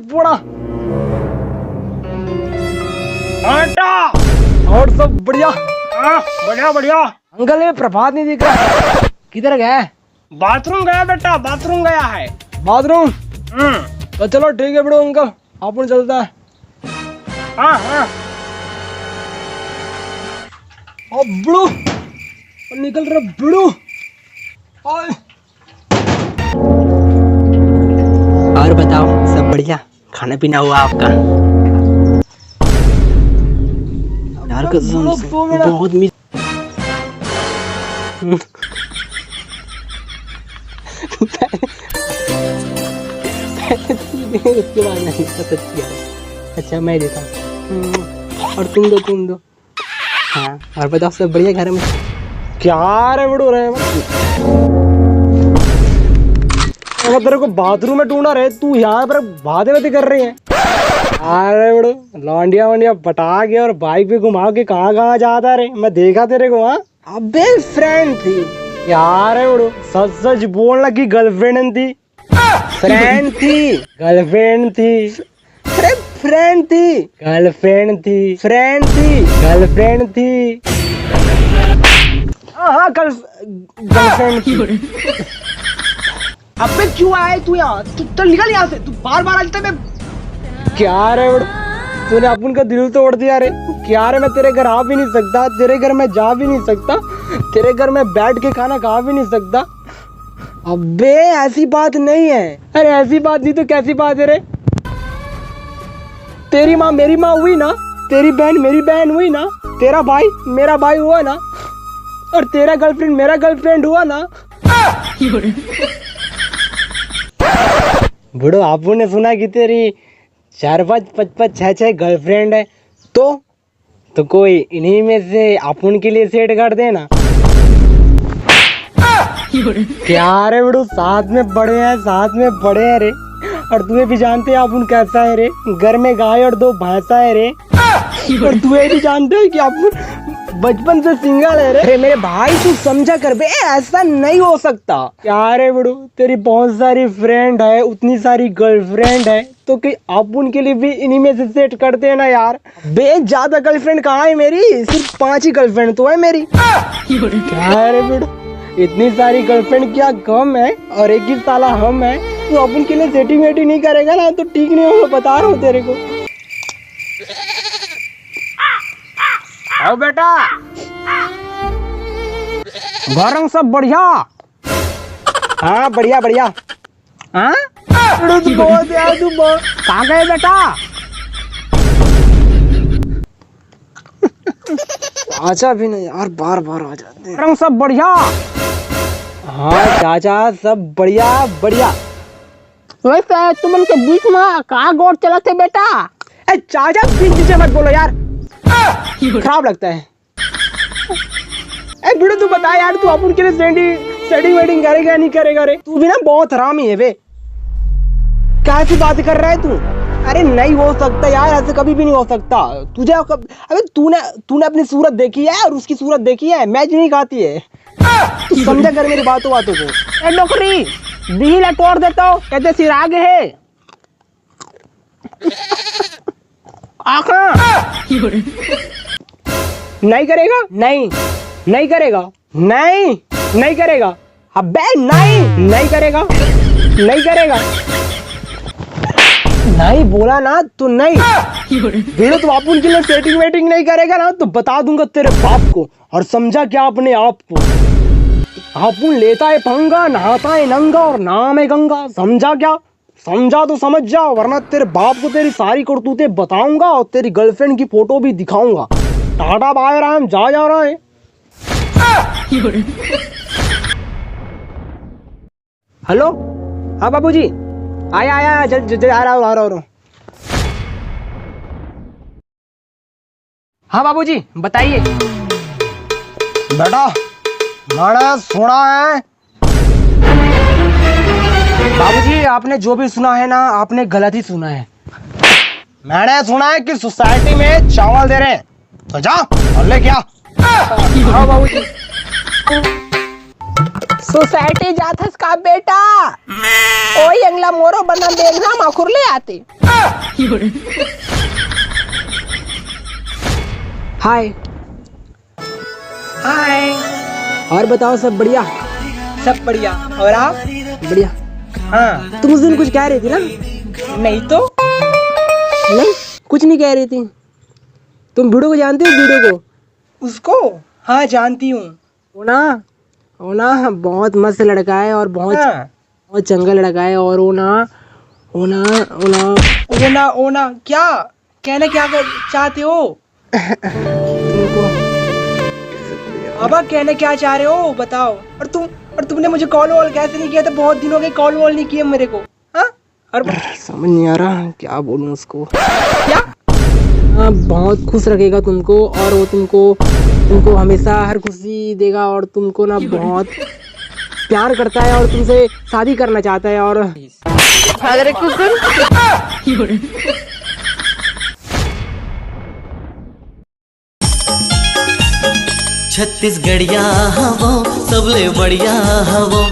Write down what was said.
पूरा आटा। और सब बढ़िया। हाँ बढ़िया बढ़िया। अंकल ये प्रभात नहीं दिख रहा, किधर गया है? बाथरूम गया बेटा, बाथरूम गया है। बाथरूम? तो चलो ठीक है बड़ो अंकल, अपन चलता है। हाँ हाँ। बड़ो निकल रहा बड़ो। और बताओ, सब बढ़िया? खाना पीना हुआ आपका? यार कसम से बहुत मिस। उसके बाद नहीं पता चला। अच्छा मैं देता हूँ, और तुम दो। हाँ और बताओ, सब बढ़िया घर में? क्या रे बड़ो रहे तेरे को बाथरूम में ढूंढा रहे, तू यहाँ पर बातें बातें कर रही है। अरे बड़ो लौंडिया वंडिया पटा के और बाइक पे घुमा के कहाँ जाता रे, मैं देखा तेरे को। हाँ अबे फ्रेंड थी यार है बड़ो, सच सच बोलना की गर्लफ्रेंड थी? फ्रेंड थी। गर्लफ्रेंड थी? अरे फ्रेंड थी। गर्लफ्रेंड थी? फ्रेंड थी। गर्लफ्रेंड थी? हाँ गर्लफ्रेंड थी। अबे क्यों आए तू यहाँ? तू निकल यहाँ से, तू बार बार आता है। क्या रे बड़ो, तूने अपन का दिल तोड़ दिया रे। क्या रे, मैं तेरे घर आ भी नहीं सकता, तेरे घर में जा भी नहीं सकता, तेरे घर में बैठ के खाना खा भी नहीं सकता। अबे ऐसी बात नहीं है। अरे ऐसी बात नहीं तो कैसी बात है रे? तेरी माँ मेरी माँ हुई ना, तेरी बहन मेरी बहन हुई ना, तेरा भाई मेरा भाई हुआ ना, और तेरा गर्लफ्रेंड मेरा गर्लफ्रेंड हुआ ना। बुढ़ो आपू ने सुना कि तेरी 4 5 5 5 6 6 गर्लफ्रेंड है, तो कोई इन्हीं में से अपन के लिए सेट कर देना। क्या रे बुढ़ो, साथ में बड़े हैं रे, और तुम्हें भी जानते हैं अपन कैसा है रे। घर में गाय और 2 भैंसा है रे, और तुम्हें भी जानते हो कि अपन बचपन से सिंगल है रे। अरे मेरे भाई तू समझा कर बे, ऐसा नहीं हो सकता। क्या रे बुढ़ो, तेरी बहुत सारी फ्रेंड है, उतनी सारी गर्लफ्रेंड है, तो कि आप उनके लिए भी इन्हीं में से सेट करते हैं ना यार। बे ज्यादा गर्लफ्रेंड कहाँ है मेरी, सिर्फ 5 ही गर्लफ्रेंड तो है मेरी। क्या रे बुढ़ो, इतनी सारी गर्लफ्रेंड क्या कम है, और एक ही साला हम है, तो अपन के लिए सेटिंग वेटिंग नहीं करेगा ना तो ठीक नहीं होगा, बता रहा हूँ तेरे को। आओ बेटा। घर सब बढ़िया? हाँ बढ़िया बढ़िया। हाँ तू बहुत यार, तू बहुत। कहाँ गए बेटा? आजा भी नहीं यार, बार बार आ जाते हैं। रंग सब बढ़िया? हाँ चाचा सब बढ़िया बढ़िया। वैसे तुम उनके बीच में कहाँ गोड़ चला थे बेटा? ए चाचा बीच मत बोलो यार, खराब लगता है। ए बिड़ू तू बता यार, तू अपन के लिए सेटिंग वेटिंग करेगा नहीं करेगा रे? तू भी ना बहुत हरामी है बे, कैसी बात कर रहा है तू? अरे नहीं हो सकता यार, ऐसे कभी भी नहीं हो सकता। तुझे अबे तूने अपनी सूरत देखी है और उसकी सूरत देखी है, मैच नहीं खाती है। तू समझा कर मेरी बातों को। ए नौकरी दिल तोड़ देता हो, कहते सिर आगे है। नहीं करेगा? नहीं करेगा? नहीं करेगा? अबे नहीं करेगा? नहीं बोला ना तो नहीं। वीडियो तो आप उनके लिए सेटिंग वेटिंग नहीं करेगा ना तो बता दूंगा तेरे बाप को। और समझा क्या अपने आप को? अपुन लेता है पंगा, नहाता है नंगा और नाम है गंगा। समझा क्या? समझा तो समझ जा, वरना तेरे बाप को तेरी सारी करतूतें बताऊंगा और तेरी गर्लफ्रेंड की फोटो भी दिखाऊंगा। टाटा बाय राम, जा रहा है। हेलो, हाँ बाबूजी, आया जल्द आ रहा हूँ। हाँ बाबूजी बताइए। बेटा मैंने सुना है। बाबूजी आपने जो भी सुना है ना, आपने गलत ही सुना है। मैंने सुना है कि सोसाइटी में चावल दे रहे हैं, तो जा और ले क्या। हाँ बाबूजी। सोसाइटी जाथस का बेटा ओ यंगला मोरो बना देखना माखुर ले आते। हाय हाय। और बताओ सब बढ़िया? सब बढ़िया। और आप? बढ़िया। हाँ। तुम उस दिन कुछ कह रही थी ना? नहीं तो। नहीं कुछ नहीं कह रही थी। तुम वीडियो को जानते हो? वीडियो को? उसको? हाँ जानती हूँ। वो ना बहुत मस्त लड़का है और बहुत हाँ। बहुत चंगा लड़का है। और वो ना क्या कहना क्या चाहते हो? तुमको अब कहना क्या चाह रहे हो बताओ। और तुमने मुझे कॉल वॉल कैसे नहीं किया था? बहुत दिन हो गए कॉल वॉल नहीं किए मेरे को। हाँ? और समझ नहीं आ रहा क्या बोलूं उसको। क्या? हाँ बहुत खुश रखेगा तुमको और वो तुमको हमेशा हर खुशी देगा और तुमको ना बहुत प्यार करता है और तुमसे शादी करना चाहता है। और अरे छत्तीसगढ़िया हवो सबले बढ़िया हवो।